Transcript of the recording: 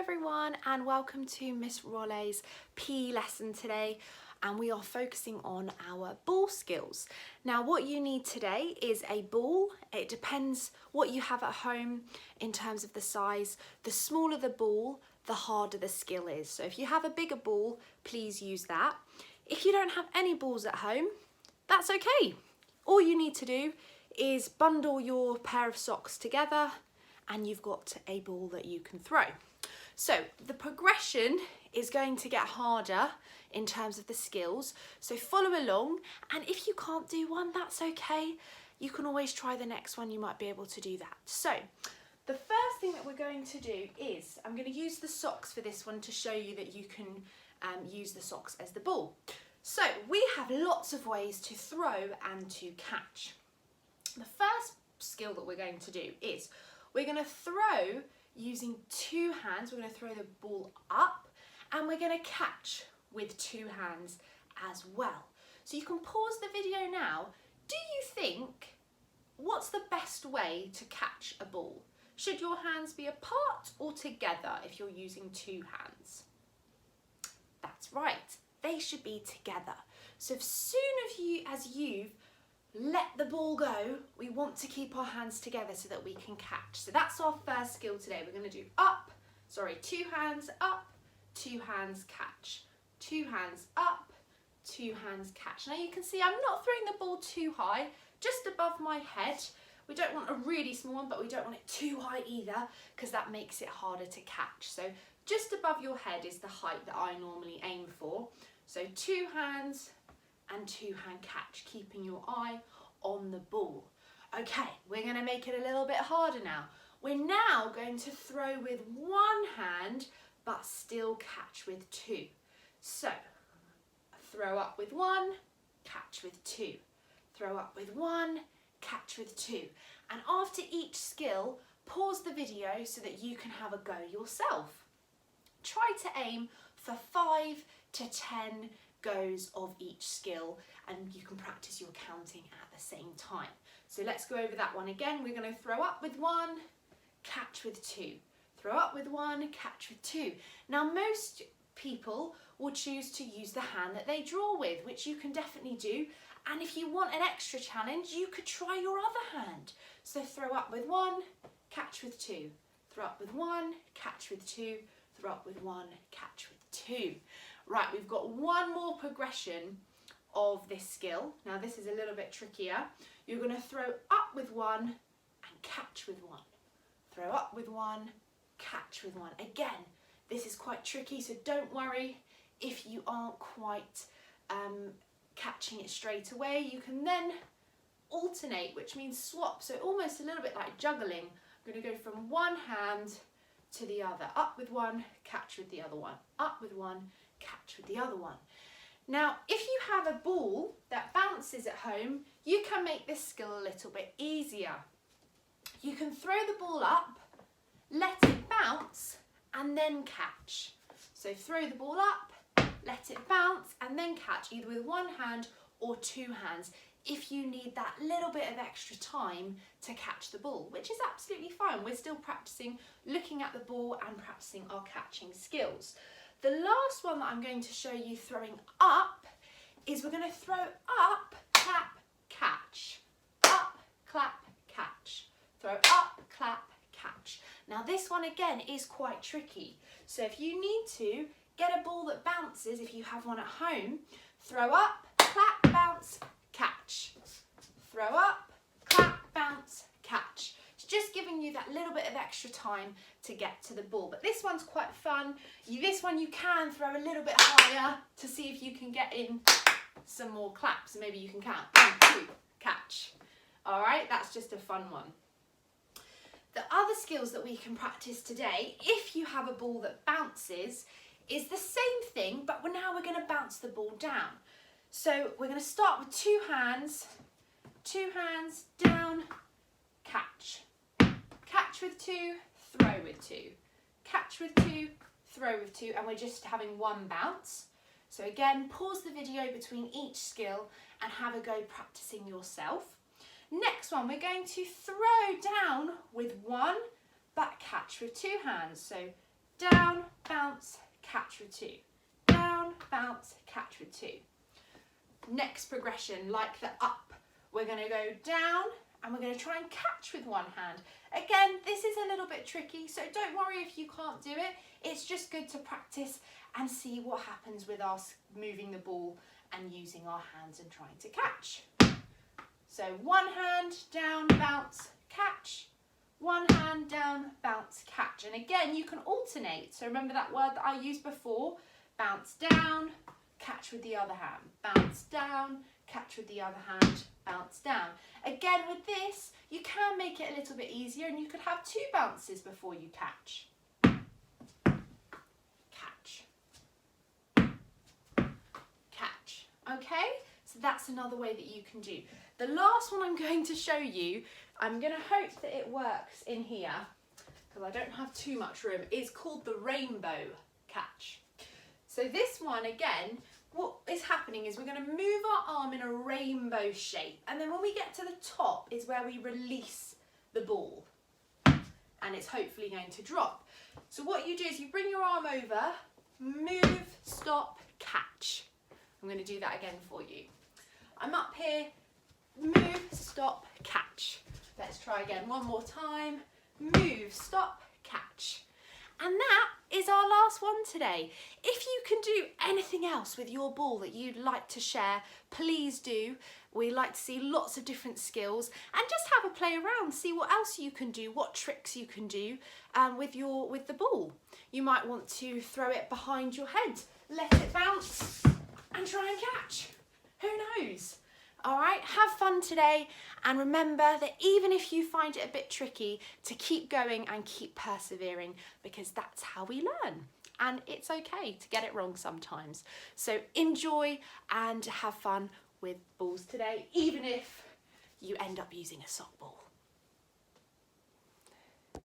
everyone, and welcome to Miss Rolle's PE lesson today, and we are focusing on our ball skills. Now what you need today is a ball. It depends what you have at home in terms of the size. The smaller the ball, the harder the skill is. So if you have a bigger ball, please use that. If you don't have any balls at home, that's okay. All you need to do is bundle your pair of socks together and you've got a ball that you can throw. So the progression is going to get harder in terms of the skills, so follow along, and if you can't do one, that's okay. You can always try the next one, you might be able to do that. So the first thing that we're going to do is, I'm going to use the socks for this one to show you that you can use the socks as the ball. So we have lots of ways to throw and to catch. The first skill that we're going to do is we're going to throw using two hands. We're going to throw the ball up and we're going to catch with two hands as well. So you can pause the video now. Do you think, what's the best way to catch a ball? Should your hands be apart or together if you're using two hands? That's right, they should be together. So as soon as you've let the ball go, we want to keep our hands together so that we can catch. So that's our first skill today. We're going to do two hands up, two hands catch, two hands up, two hands catch. Now you can see I'm not throwing the ball too high, just above my head. We don't want a really small one, but we don't want it too high either, because that makes it harder to catch. So just above your head is the height that I normally aim for. So two hands and two hand catch, keeping your eye on the ball. Okay, we're going to make it a little bit harder now. We're now going to throw with one hand, but still catch with two. So throw up with one, catch with two. Throw up with one, catch with two. And after each skill, pause the video so that you can have a go yourself. Try to aim for 5 to 10 goes of each skill, and you can practice your counting at the same time. So let's go over that one again. We're going to throw up with one, catch with two. Throw up with one, catch with two. Now most people will choose to use the hand that they draw with, which you can definitely do. And if you want an extra challenge, you could try your other hand. So throw up with one, catch with two. Throw up with one, catch with two. Throw up with one, catch with two. Right, we've got one more progression of this skill. Now this is a little bit trickier. You're going to throw up with one and catch with one. Throw up with one, catch with one. Again, this is quite tricky, so don't worry if you aren't quite catching it straight away. You can then alternate, which means swap, so almost a little bit like juggling. I'm going to go from one hand to the other. Up with one, catch with the other one. Up with one, catch with the other one. Now, if you have a ball that bounces at home, you can make this skill a little bit easier. You can throw the ball up, let it bounce, and then catch. So throw the ball up, let it bounce, and then catch, either with one hand or two hands, if you need that little bit of extra time to catch the ball, which is absolutely fine. We're still practicing looking at the ball and practicing our catching skills. The last one that I'm going to show you throwing up is we're going to throw up, clap, catch. Up, clap, catch. Throw up, clap, catch. Now this one again is quite tricky. So if you need to get a ball that bounces, if you have one at home, throw up, clap, bounce, catch. Throw up, clap, bounce, catch. It's just giving you that little bit of extra time to get to the ball. But this one's quite fun. This one you can throw a little bit higher to see if you can get in some more claps. Maybe you can count 1, 2, catch. All right, that's just a fun one. The other skills that we can practice today, if you have a ball that bounces, is the same thing, but now we're going to bounce the ball down. So we're going to start with two hands, down, catch. Catch with two, throw with two. Catch with two, throw with two, and we're just having one bounce. So again, pause the video between each skill and have a go practicing yourself. Next one, we're going to throw down with one, but catch with two hands. So down, bounce, catch with 2. Down, bounce, catch with 2. Next progression, like the up, we're going to go down and we're going to try and catch with one hand. Again, this is a little bit tricky, so don't worry if you can't do it. It's just good to practice and see what happens with us moving the ball and using our hands and trying to catch. So one hand, down, bounce, catch. One hand, down, bounce, catch. And again, you can alternate. So remember that word that I used before, bounce down, catch with the other hand, bounce down, catch with the other hand, bounce down. Again, with this, you can make it a little bit easier and you could have 2 bounces before you catch. Catch. Catch. Okay? So that's another way that you can do. The last one I'm going to show you, I'm going to hope that it works in here because I don't have too much room, is called the rainbow catch. So this one, again, what is happening is we're going to move our arm in a rainbow shape, and then when we get to the top is where we release the ball and it's hopefully going to drop. So what you do is you bring your arm over, move, stop, catch. I'm going to do that again for you. I'm up here, move, stop, catch. Let's try again one more time. Move, stop, catch. And that is our last one today. If you can do anything else with your ball that you'd like to share, please do. We like to see lots of different skills and just have a play around, see what else you can do, what tricks you can do with the ball. You might want to throw it behind your head, let it bounce and try and catch. Who knows? All right, have fun today, and remember that even if you find it a bit tricky, to keep going and keep persevering, because that's how we learn, and it's okay to get it wrong sometimes. So enjoy and have fun with balls today, even if you end up using a sock ball.